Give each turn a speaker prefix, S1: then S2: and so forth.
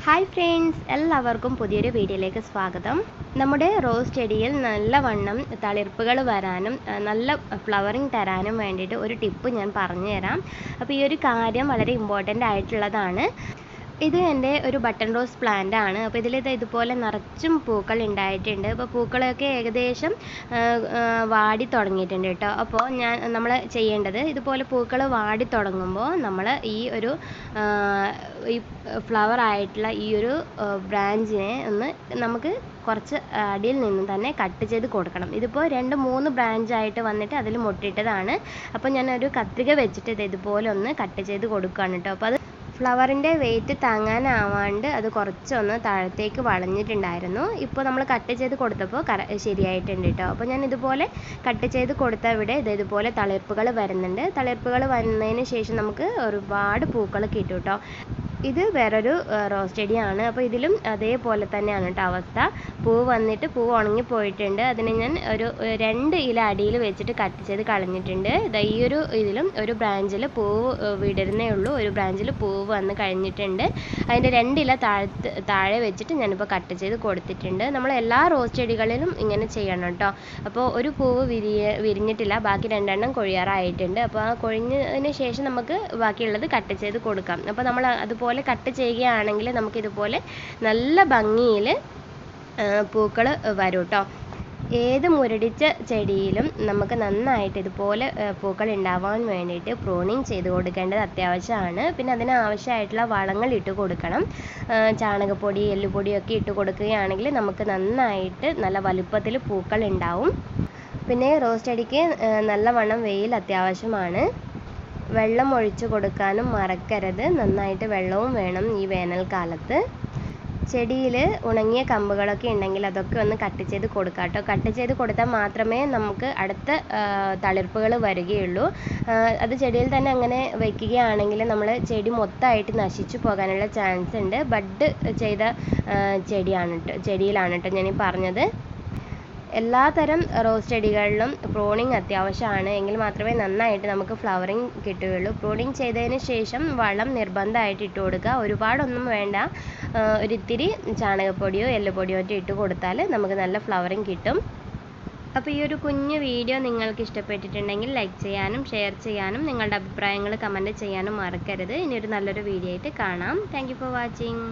S1: Hi friends, എല്ലാവർക്കും പുതിയൊരു വീഡിയോയിലേക്ക് സ്വാഗതം. നമ്മുടെ റോസ് ചെടിയിൽ നല്ലവണ്ണം തളിർപ്പുകൾ വരാനും നല്ല ഫ്ലവറിങ് തരാനും വേണ്ടിയിട്ട് ഒരു ടിപ്പ് ഞാൻ പറഞ്ഞു തരാം. അപ്പോൾ ഈ ഒരു കാര്യം വളരെ ഇമ്പോർട്ടൻ്റ് ആയിട്ടുള്ളതാണ്. ഇത് എൻ്റെ ഒരു ബട്ടൺ റോസ് പ്ലാന്റ് ആണ്. അപ്പോൾ ഇതുപോലെ നിറച്ചും പൂക്കൾ ഉണ്ടായിട്ടുണ്ട്. അപ്പോൾ പൂക്കളൊക്കെ ഏകദേശം വാടി തുടങ്ങിയിട്ടുണ്ട് കേട്ടോ. അപ്പോൾ നമ്മൾ ചെയ്യേണ്ടത്, ഇതുപോലെ പൂക്കൾ വാടി തുടങ്ങുമ്പോൾ നമ്മൾ ഈ ഒരു ഈ ഫ്ലവർ ആയിട്ടുള്ള ഈ ഒരു ബ്രാഞ്ചിനെ നമുക്ക് കുറച്ച് അടിയിൽ നിന്ന് തന്നെ കട്ട് ചെയ്ത് കൊടുക്കണം. ഇതിപ്പോൾ 2-3 ബ്രാഞ്ചായിട്ട് വന്നിട്ട് അതിൽ മുട്ടിട്ടതാണ്. അപ്പോൾ ഞാനൊരു കത്രിക വെച്ചിട്ട് ഇതുപോലെ ഒന്ന് കട്ട് ചെയ്ത് കൊടുക്കുകയാണ് കേട്ടോ. അപ്പോൾ അത് ഫ്ലവറിൻ്റെ വെയിറ്റ് താങ്ങാനാവാണ്ട് അത് കുറച്ചൊന്ന് താഴത്തേക്ക് വളഞ്ഞിട്ടുണ്ടായിരുന്നു. ഇപ്പോൾ നമ്മൾ കട്ട് ചെയ്ത് കൊടുത്തപ്പോൾ ശരിയായിട്ടുണ്ട് കേട്ടോ. അപ്പോൾ ഞാൻ ഇതുപോലെ കട്ട് ചെയ്ത് കൊടുത്ത ഇവിടെ ഇതുപോലെ തളിർപ്പുകൾ വരുന്നുണ്ട്. തളിർപ്പുകൾ വന്നതിന് ശേഷം നമുക്ക് ഒരുപാട് പൂക്കൾ കിട്ടും കേട്ടോ. ഇത് വേറൊരു റോസ് ചെടിയാണ്. അപ്പോൾ ഇതിലും അതേപോലെ തന്നെയാണ് കേട്ടോ അവസ്ഥ. പൂവ് ഉണങ്ങിപ്പോയിട്ടുണ്ട്. അതിനെ ഞാൻ ഒരു 2 ഇല അടിയിൽ വെച്ചിട്ട് കട്ട് ചെയ്ത് കളഞ്ഞിട്ടുണ്ട്. ഈ ഒരു ഇതിലും ഒരു ബ്രാഞ്ചിൽ പൂവ് വിടരുന്നേ ഉള്ളൂ. ഒരു ബ്രാഞ്ചിൽ പൂവ് വന്ന് കഴിഞ്ഞിട്ടുണ്ട്. അതിൻ്റെ 2 ഇല താഴെ വെച്ചിട്ട് ഞാനിപ്പോൾ കട്ട് ചെയ്ത് കൊടുത്തിട്ടുണ്ട്. നമ്മൾ എല്ലാ റോസ് ചെടികളിലും ഇങ്ങനെ ചെയ്യണം കേട്ടോ. അപ്പോൾ ഒരു പൂവ് വിരിഞ്ഞിട്ടില്ല, ബാക്കി 2 എണ്ണം കൊഴിയാറായിട്ടുണ്ട്. അപ്പോൾ ആ കൊഴിഞ്ഞതിന് ശേഷം നമുക്ക് ബാക്കിയുള്ളത് കട്ട് ചെയ്ത് കൊടുക്കാം. അപ്പോൾ നമ്മൾ അതുപോലെ കട്ട് ചെയ്യുകയാണെങ്കിൽ നമുക്കിതുപോലെ നല്ല ഭംഗിയിൽ പൂക്കൾ വരും കേട്ടോ. ഏത് മുരടിച്ച ചെടിയിലും നമുക്ക് നന്നായിട്ട് ഇതുപോലെ പൂക്കൾ ഉണ്ടാവാൻ വേണ്ടിയിട്ട് പ്രൂണിങ് ചെയ്ത് കൊടുക്കേണ്ടത് അത്യാവശ്യമാണ്. പിന്നെ അതിനാവശ്യമായിട്ടുള്ള വളങ്ങൾ ഇട്ട് കൊടുക്കണം. ചാണകപ്പൊടി, എല്ലുപൊടിയൊക്കെ ഇട്ട് കൊടുക്കുകയാണെങ്കിൽ നമുക്ക് നന്നായിട്ട് നല്ല വലുപ്പത്തിൽ പൂക്കൾ ഉണ്ടാവും. പിന്നെ റോസ് ചെടിക്ക് നല്ലവണ്ണം വെയിൽ അത്യാവശ്യമാണ്. വെള്ളം ഒഴിച്ചു കൊടുക്കാനും മറക്കരുത്. നന്നായിട്ട് വെള്ളവും വേണം ഈ വേനൽക്കാലത്ത്. ചെടിയിൽ ഉണങ്ങിയ കമ്പുകളൊക്കെ ഉണ്ടെങ്കിൽ അതൊക്കെ ഒന്ന് കട്ട് ചെയ്ത് കൊടുക്കാം കേട്ടോ. കട്ട് ചെയ്ത് കൊടുത്താൽ മാത്രമേ നമുക്ക് അടുത്ത തളിർപ്പുകൾ വരികയുള്ളൂ. അത് ചെടിയിൽ തന്നെ അങ്ങനെ വയ്ക്കുകയാണെങ്കിൽ നമ്മൾ ചെടി മൊത്തമായിട്ട് നശിച്ചു പോകാനുള്ള ചാൻസ് ഉണ്ട്. ബഡ് ചെയ്ത ചെടിയിലാണ് കേട്ടോ ഞാനീ പറഞ്ഞത്. എല്ലാതരം റോസ് ചെടികളിലും പ്രൂണിങ് അത്യാവശ്യമാണ്. എങ്കിൽ മാത്രമേ നന്നായിട്ട് നമുക്ക് ഫ്ലവറിങ് കിട്ടുകയുള്ളൂ. പ്രൂണിങ് ചെയ്തതിന് ശേഷം വളം നിർബന്ധമായിട്ട് ഇട്ട് കൊടുക്കുക. ഒരുപാടൊന്നും വേണ്ട. ഒരിത്തിരി ചാണകപ്പൊടിയോ എല്ലുപൊടിയോ ഇട്ട് കൊടുത്താൽ നമുക്ക് നല്ല ഫ്ലവറിങ് കിട്ടും. അപ്പോൾ ഈ ഒരു കുഞ്ഞു വീഡിയോ നിങ്ങൾക്ക് ഇഷ്ടപ്പെട്ടിട്ടുണ്ടെങ്കിൽ ലൈക്ക് ചെയ്യാനും ഷെയർ ചെയ്യാനും നിങ്ങളുടെ അഭിപ്രായങ്ങൾ കമൻറ്റ് ചെയ്യാനും മറക്കരുത്. ഇനി ഒരു നല്ലൊരു വീഡിയോ ആയിട്ട് കാണാം. Thank you for watching.